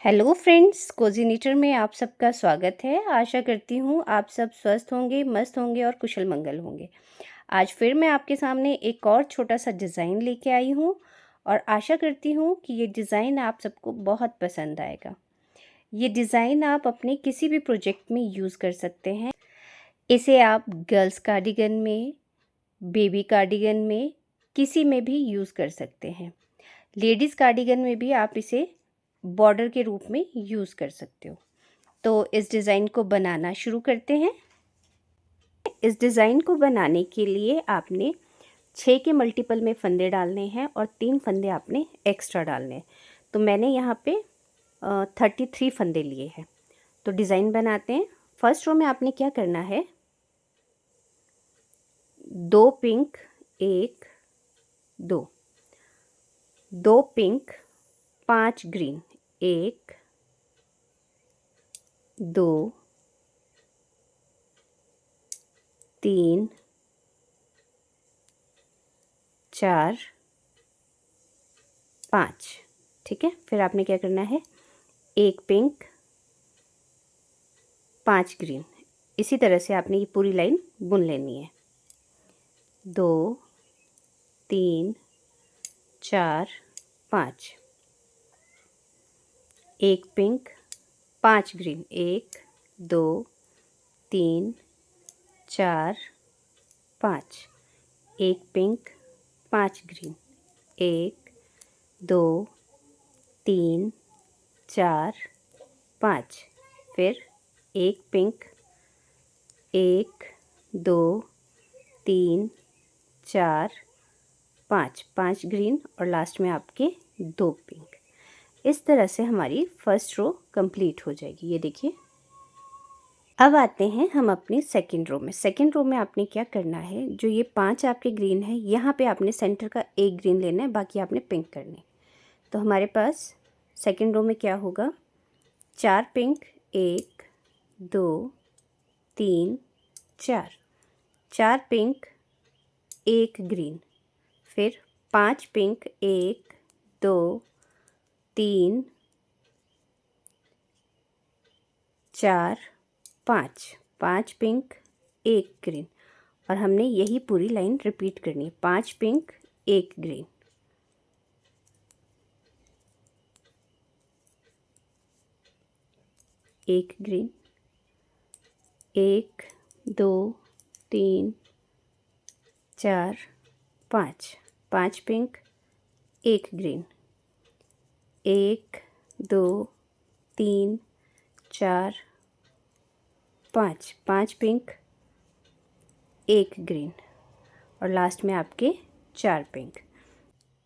Hello friends, कोज़िनेटर में आप सबका स्वागत है। आशा करती हूँ आप सब स्वस्थ होंगे, मस्त होंगे और कुशल मंगल होंगे। आज फिर मैं आपके सामने एक और छोटा-सा डिज़ाइन लेके आई हूँ और आशा करती हूँ कि ये डिज़ाइन आप सबको बहुत पसंद आएगा। ये डिज़ाइन आप अपने किसी भी प्रोजेक्ट में यूज़ कर सकते हैं। इसे आप गर्ल्स कार्डिगन में, बेबी कार्डिगन में, किसी में भी यूज़ कर सकते हैं। लेडीज़ कार्डिगन में भी आप इसे बॉर्डर के रूप में यूज़ कर सकते हो। तो इस डिज़ाइन को बनाना शुरू करते हैं। इस डिज़ाइन को बनाने के लिए आपने 6 के मल्टीपल में फंदे डालने हैं और 3 फंदे आपने एक्स्ट्रा डालने हैं। तो मैंने यहाँ पे 33 फंदे लिए हैं। तो डिज़ाइन बनाते हैं। फर्स्ट रो में आपने क्या करना है, 2 पिंक, 1, 2 पिंक, 5 ग्रीन, 1, 2, 3, 4, 5। ठीक है, फिर आपने क्या करना है, 1 पिंक, 5 ग्रीन। इसी तरह से आपने ये पूरी लाइन बुन लेनी है। 2, 3, 4, 5। 1 पिंक, 5 ग्रीन, 1, 2, 3, 4, 5। 1 pink, 5 green, 1, 2, 3, 4, 5। फिर 1 पिंक, 1, 2, 3, 4, 5, 5 ग्रीन और लास्ट में आपके 2 पिंक। इस तरह से हमारी फर्स्ट रो कंप्लीट हो जाएगी। ये देखिए। अब आते हैं हम अपनी सेकंड रो में। सेकंड रो में आपने क्या करना है, जो ये 5 आपके ग्रीन है, यहाँ पे आपने सेंटर का 1 ग्रीन लेना है, बाकी आपने पिंक करने। तो हमारे पास सेकंड रो में क्या होगा, 4 पिंक, 1, 2, 3, 4, 4 पिंक, 1 ग्रीन, फिर 5 पिंक, 1, 2, 3, 4, 5, 5 पिंक, 1 ग्रीन और हमने यही पूरी लाइन रिपीट करनी है। 5 pink, 1 green, 1 green, 1, 2, 3, 4, 5, 5 pink, 1 green, 1, 2, 3, 4, 5, 5 pink, 1 green और लास्ट में आपके 4 पिंक।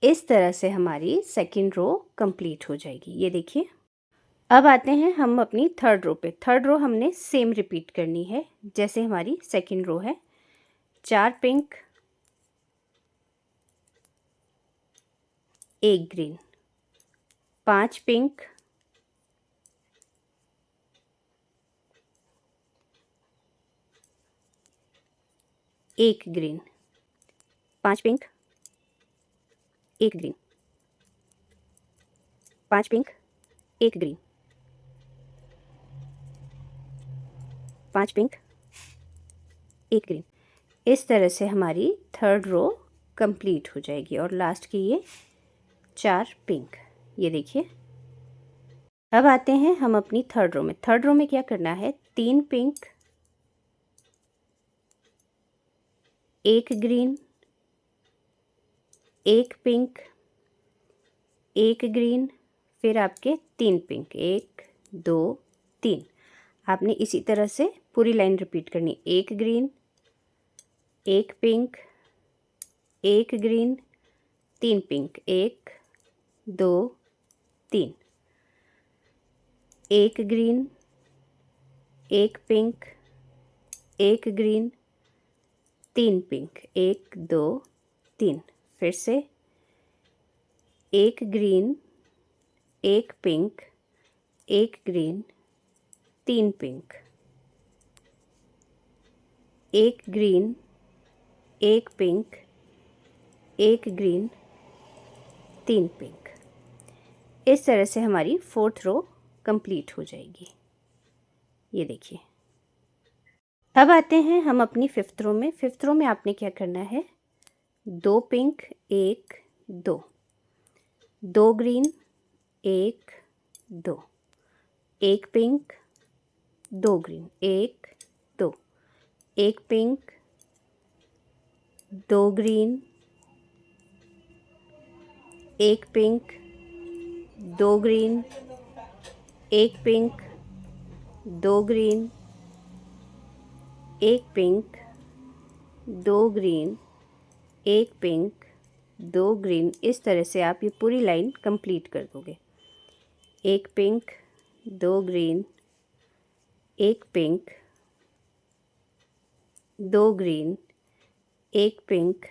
इस तरह से हमारी सेकंड रो कंप्लीट हो जाएगी। ये देखिए। अब आते हैं हम अपनी थर्ड रो पे। थर्ड रो हमने सेम रिपीट करनी है जैसे हमारी सेकंड रो है। 4 pink, 1 green, 5 pink, 1 green, 5 pink, 1 green, 5 pink, 1 green, 5 pink, 1 green. इस तरह से हमारी थर्ड रो कंप्लीट हो जाएगी और लास्ट की ये 4 पिंक। ये देखिए। अब आते हैं हम अपनी थर्ड रो में। थर्ड रो में क्या करना है, 3 पिंक, 1 ग्रीन, 1 पिंक, 1 ग्रीन, फिर आपके 3 पिंक, 1, 2, 3। आपने इसी तरह से पूरी लाइन रिपीट करनी। 1 green, 1 pink, 1 green, 3 pink, 1, 2, 3, 1 green, 1 pink, 1 green, 3 pink, 1, 2, 3। फिर से 1 green, 1 pink, 1 green, 3 pink, 1 green, 1 pink, 1 green, 3 pink. इस तरह से हमारी फोर्थ रो कंप्लीट हो जाएगी। ये देखिए। अब आते हैं हम अपनी फिफ्थ रो में। फिफ्थ रो में आपने क्या करना है, 2 pink 1 2, 2 green 1 2, 1 pink 2 green 1 2, 1 pink 2 green 1 pink 2 green 1 pink 2 green 1 pink 2 green 1 pink 2 green. इस तरह से आप ये पूरी लाइन कंप्लीट कर दोगे। 1 pink 2 green 1 pink 2 green 1 pink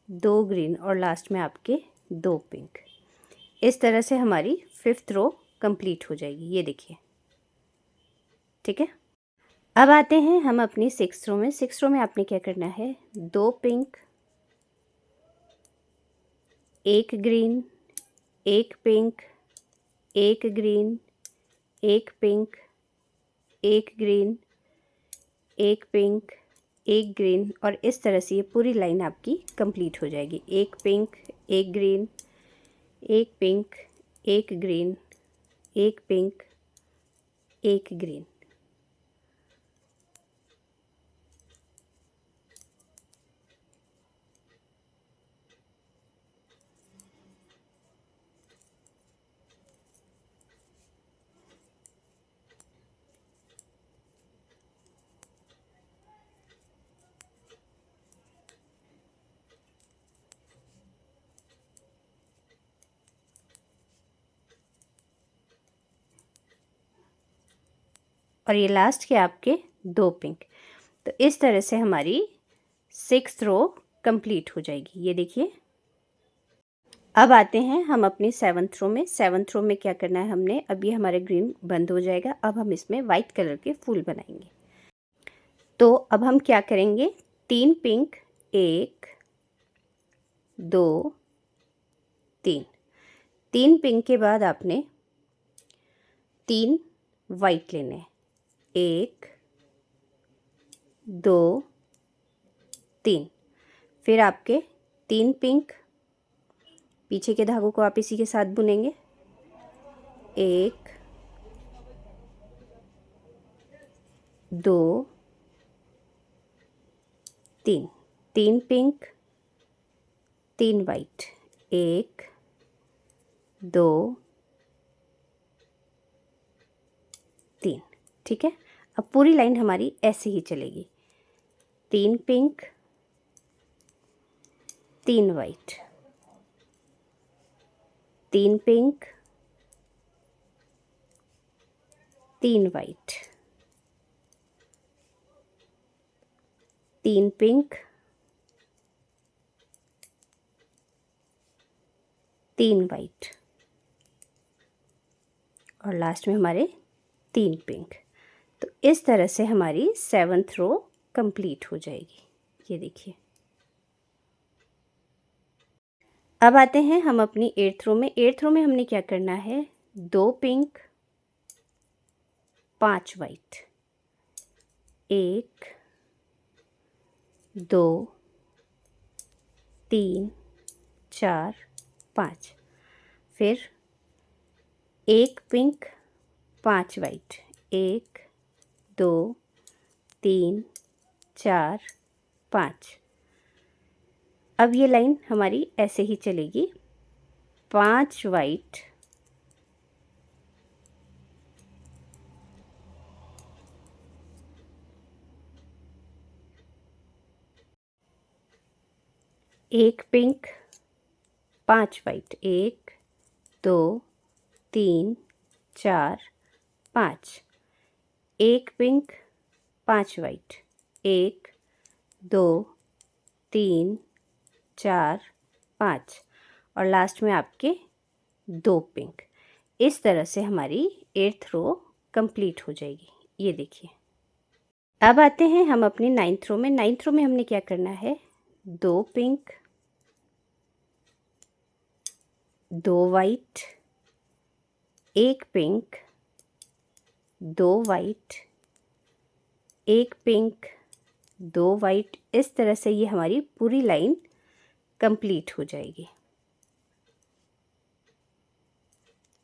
2 green और लास्ट में आपके 2 पिंक। इस तरह से हमारी फिफ्थ रो कंप्लीट हो जाएगी। ये देखिए, ठीक है। अब आते हैं हम अपनी सिक्स्थ रो में। सिक्स्थ रो में आपने क्या करना है, 2 pink 1 green 1 pink 1 green 1 pink 1 green 1 pink 1 green और इस तरह से ये पूरी लाइन आपकी कंप्लीट हो जाएगी। 1 pink 1 green 1 pink 1 green 1 pink 1 green. और ये लास्ट के आपके 2 पिंक। तो इस तरह से हमारी सिक्स्थ रो कंप्लीट हो जाएगी। ये देखिए। अब आते हैं हम अपनी सेवन्थ रो में। सेवन्थ रो में क्या करना है हमने, अब ये हमारा ग्रीन बंद हो जाएगा। अब हम इसमें वाइट कलर के फूल बनाएंगे। तो अब हम क्या करेंगे, 3 पिंक 1 2 3, 3 पिंक के बाद आपने 3 वाइट लेने हैं। 1 2 3, फिर आपके 3 पिंक, पीछे के धागों को आप इसी के साथ बुनेंगे। 1 2 3, 3 पिंक 3 वाइट, 1 2 3, ठीक है। अब पूरी लाइन हमारी ऐसे ही चलेगी। 3 pink 3 white, 3 pink 3 white, 3 pink 3 white और लास्ट में हमारे 3 पिंक। तो इस तरह से हमारी सेवन्थ रो कंप्लीट हो जाएगी। ये देखिए। अब आते हैं हम अपनी एट्थ रो में। एट्थ रो में हमने क्या करना है, 2 पिंक 5 वाइट, 1 2 3 4 5, फिर 1 पिंक 5 वाइट, 1 2 3 4 5। अब ये लाइन हमारी ऐसे ही चलेगी। 5 white, 1 pink 5 white, 1 2 3 4 5, 1 pink 5 white, 1 2 3 4 5 और लास्ट में आपके 2 पिंक। इस तरह से हमारी एट्थ रो कंप्लीट हो जाएगी। ये देखिए। अब आते हैं हम अपनी नाइन्थ रो में। नाइन्थ रो में हमने क्या करना है, 2 पिंक 2 वाइट, एक पिंक, 2 वाइट, एक पिंक, 2 वाइट। इस तरह से ये हमारी पूरी लाइन कंप्लीट हो जाएगी।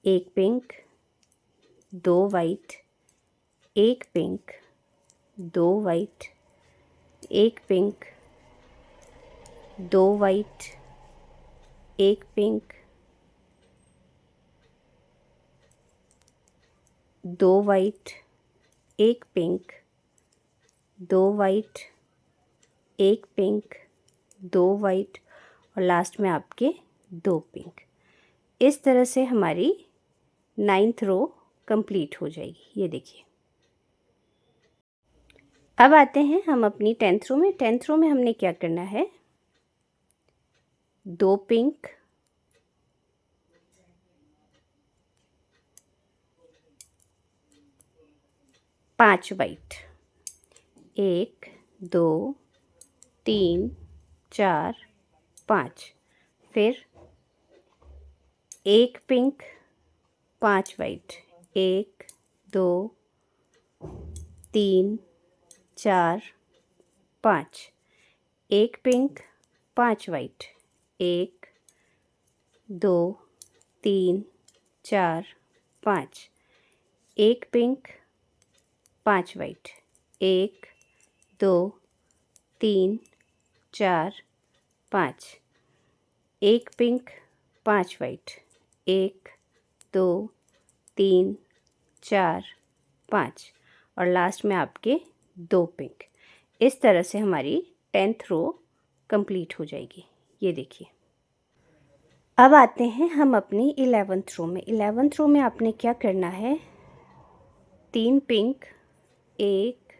एक पिंक, 2 वाइट, एक पिंक, 2 वाइट, एक पिंक, 2 वाइट, एक पिंक, 2 वाइट, एक पिंक, 2 वाइट, एक पिंक, 2 वाइट और लास्ट में आपके 2 पिंक। इस तरह से हमारी 9th रो कंप्लीट हो जाएगी। ये देखिए। अब आते हैं हम अपनी 10th रो में। 10th रो में हमने क्या करना है, 2 पिंक, 5 वाइट, 1 2 3 4 5, फिर एक पिंक, 5 वाइट, 1 2 3 4 5, एक पिंक, 5 वाइट, 1 2 3 4 5, एक पिंक, 5 वाइट, 1 2 3 4 5, एक पिंक, 5 वाइट, 1 2 3 4 5 और लास्ट में आपके 2 पिंक। इस तरह से हमारी 10th रो कंप्लीट हो जाएगी। ये देखिए। अब आते हैं हम अपनी 11th रो में। 11th रो में आपने क्या करना है, 3 पिंक, 1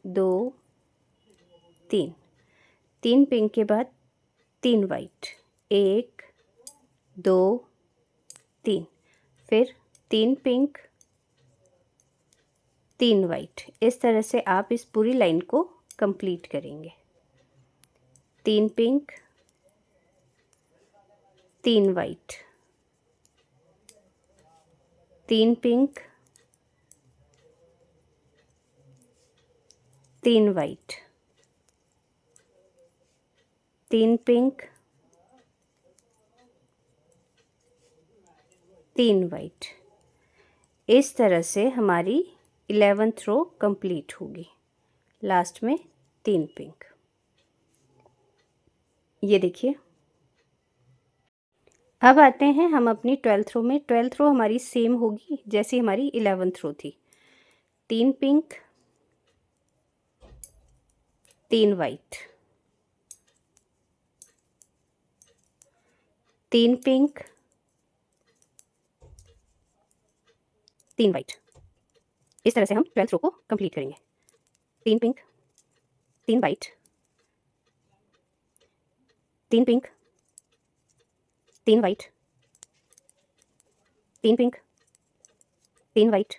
2 3, 3 पिंक के बाद 3 वाइट, 1 2 3, फिर 3 पिंक, 3 वाइट। इस तरह से आप इस पूरी लाइन को कंप्लीट करेंगे। 3 pink, 3 white, 3 pink, 3 white, 3 pink, 3 white. इस तरह से हमारी 11th रो कंप्लीट होगी। लास्ट में 3 पिंक। ये देखिए। अब आते हैं हम अपनी 12th रो में। 12th रो हमारी सेम होगी जैसी हमारी 11th रो थी। 3 पिंक, 3 वाइट, 3 पिंक, 3 वाइट। इस तरह से हम 12th रो को कंप्लीट करेंगे। 3 pink, 3 white, 3 pink, 3 white, 3 pink, 3 white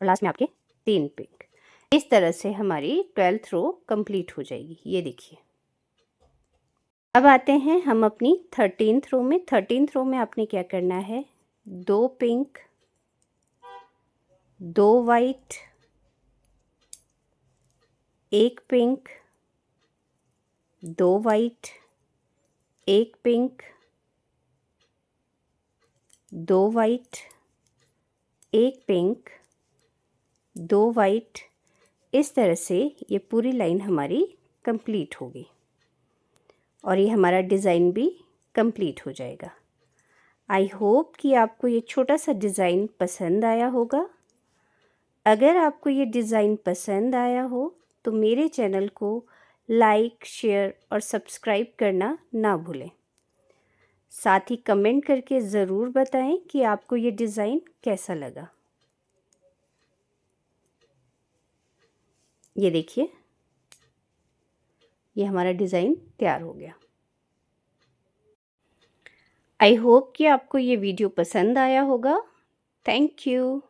और लास्ट में आपके 3 पिंक। इस तरह से हमारी 12th रो कंप्लीट हो जाएगी। ये देखिए। अब आते हैं हम अपनी 13th रो में। 13th रो में आपने क्या करना है, 2 पिंक, 2 वाइट, एक पिंक, 2 वाइट, एक पिंक, 2 वाइट, एक पिंक, 2 वाइट। इस तरह से ये पूरी लाइन हमारी कंप्लीट होगी और ये हमारा डिज़ाइन भी कंप्लीट हो जाएगा। आई होप कि आपको ये छोटा सा डिज़ाइन पसंद आया होगा। अगर आपको ये डिज़ाइन पसंद आया हो तो मेरे चैनल को लाइक, शेयर और सब्सक्राइब करना ना भूलें। साथ ही कमेंट करके ज़रूर बताएं कि आपको ये डिज़ाइन कैसा लगा। ये देखिए, ये हमारा डिज़ाइन तैयार हो गया। आई होप कि आपको ये वीडियो पसंद आया होगा। Thank you.